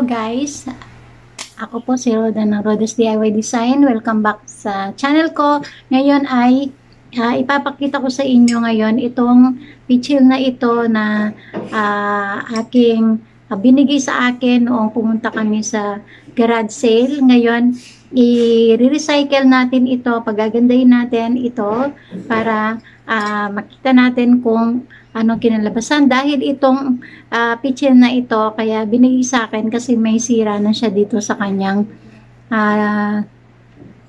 guys, ako po si Roda ng Roda's DIY Design. Welcome back sa channel ko. Ngayon ay ipapakita ko sa inyo ngayon itong pichil na ito na aking binigay sa akin noong pumunta kami sa garage sale. Ngayon, i-recycle natin ito, pagagandahin natin ito para makita natin kung anong kinalabasan. Dahil itong pichil na ito, kaya binigay sa akin kasi may sira na siya dito sa kanyang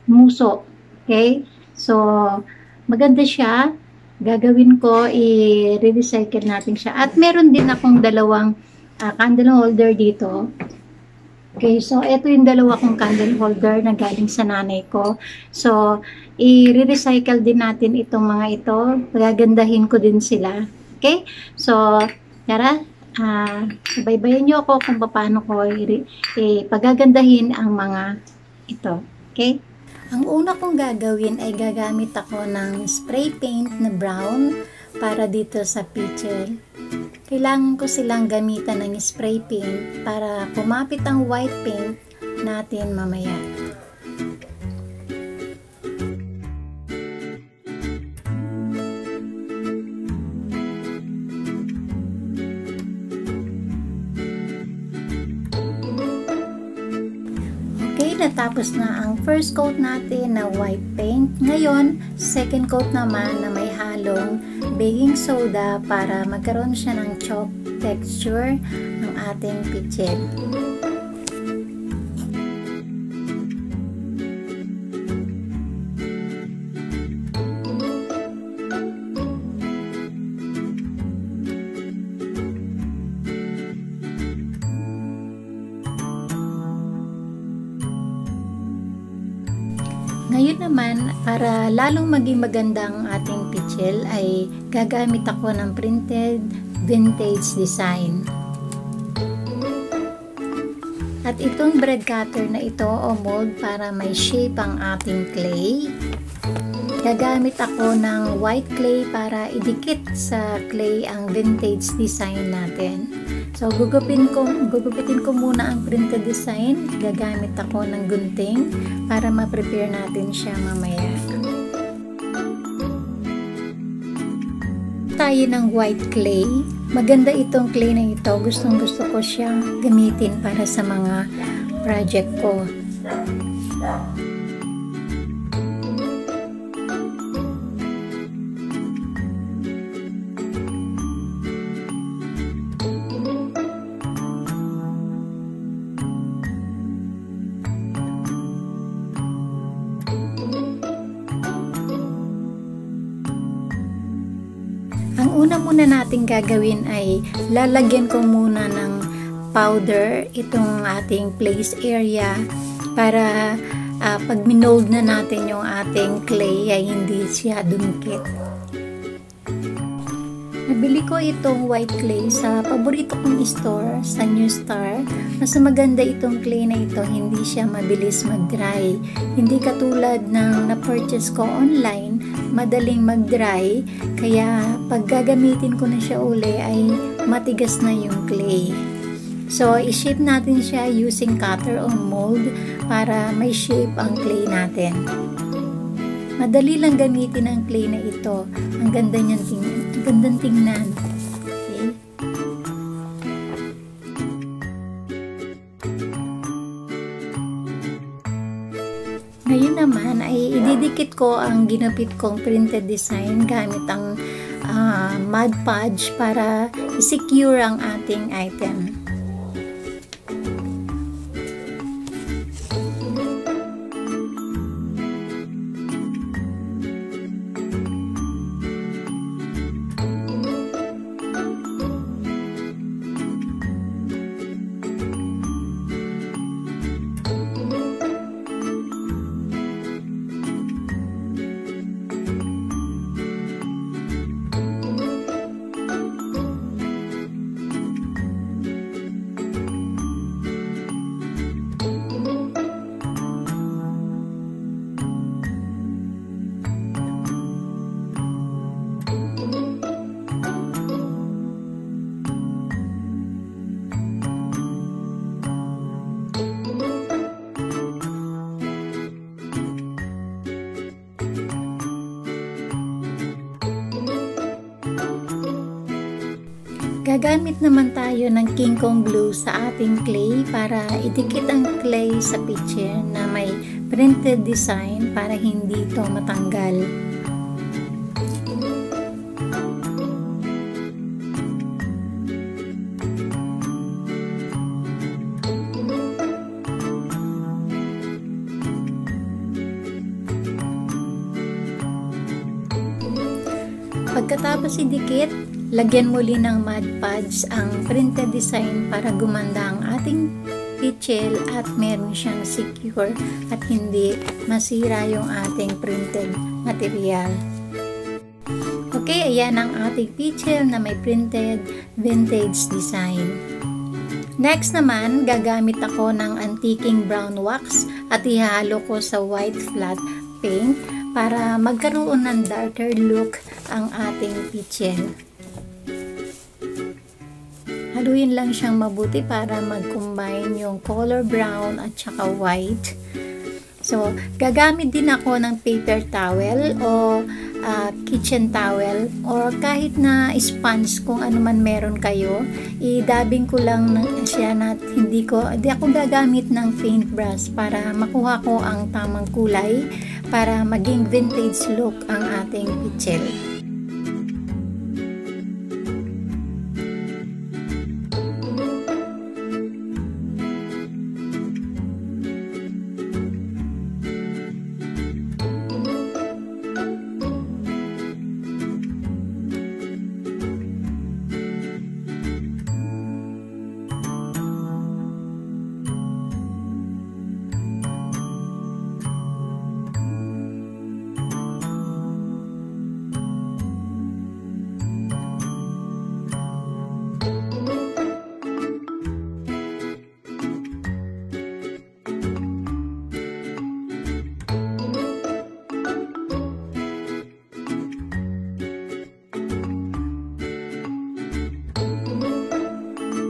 muso. Okay? So, maganda siya. Gagawin ko, i-recycle natin siya. At meron din akong dalawang candle holder dito. Okay, so ito yung dalawa kong candle holder na galing sa nanay ko. So, i-recycle din natin itong mga ito. Gagandahin ko din sila. Okay? So, tara, baybayan nyo ako kung paano ko pagagandahin ang mga ito. Okay? Ang una kong gagawin ay gagamit ako ng spray paint na brown para dito sa pichil. Kailangan ko silang gamitan ng spray paint para kumapit ang white paint natin mamaya. Okay, natapos na ang first coat natin na white paint. Ngayon, second coat naman na may halong baking soda para magkaroon siya ng chalk texture ng ating pichil. Ngayon naman, para lalong maging maganda ang ating pichil ay gagamit ako ng printed vintage design. At itong bread cutter na ito o mold para may shape ang ating clay. Gagamit ako ng white clay para idikit sa clay ang vintage design natin. So, gugupitin ko muna ang printed design. Gagamit ako ng gunting para ma-prepare natin siya mamaya. Tayo ng white clay. Maganda itong clay na ito. Gustong gusto ko siyang gamitin para sa mga project ko. Ang una muna natin gagawin ay lalagyan ko muna ng powder itong ating place area para pag minold na natin yung ating clay ay hindi siya dumikit. Nabili ko itong white clay sa paborito kong store sa New Star. Mas maganda itong clay na ito, hindi siya mabilis mag-dry. Hindi katulad ng na-purchase ko online, madaling mag-dry. Kaya pag gagamitin ko na siya uli ay matigas na yung clay. So, i-shape natin siya using cutter o mold para may shape ang clay natin. Madali lang gamitin ang clay na ito. Ang ganda niyan tingnan. Ang gandang tingnan. Okay. Ngayon naman ay ididikit ko ang ginupit kong printed design gamit ang Mod Podge para i-secure ang ating item. Gagamit naman tayo ng King Kong glue sa ating clay para idikit ang clay sa pitcher na may printed design para hindi ito matanggal. Pagkatapos idikit, lagyan muli ng Mod Podge ang printed design para gumanda ang ating pitchel at meron siyang secure at hindi masira yung ating printed material. Okay, ayan ang ating pitchel na may printed vintage design. Next naman, gagamit ako ng antiking brown wax at ihalo ko sa white flat paint para magkaroon ng darker look ang ating pitchel. Haluin lang siyang mabuti para mag-combine yung color brown at saka white. So, gagamit din ako ng paper towel o kitchen towel or kahit na sponge kung ano man meron kayo. I-dabbing ko lang siya na hindi ako gagamit ng paintbrush para makuha ko ang tamang kulay para maging vintage look ang ating pitchel.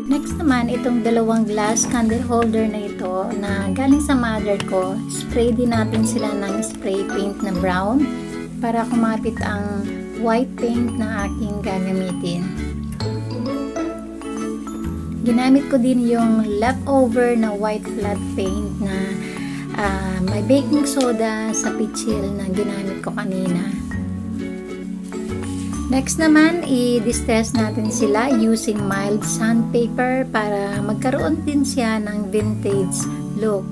Next naman, itong dalawang glass candle holder na ito na galing sa mother ko, spray din natin sila ng spray paint na brown para kumapit ang white paint na aking gagamitin. Ginamit ko din yung leftover na white flat paint na may baking soda sa pitchel na ginamit ko kanina. Next naman, i-distress natin sila using mild sandpaper para magkaroon din siya ng vintage look.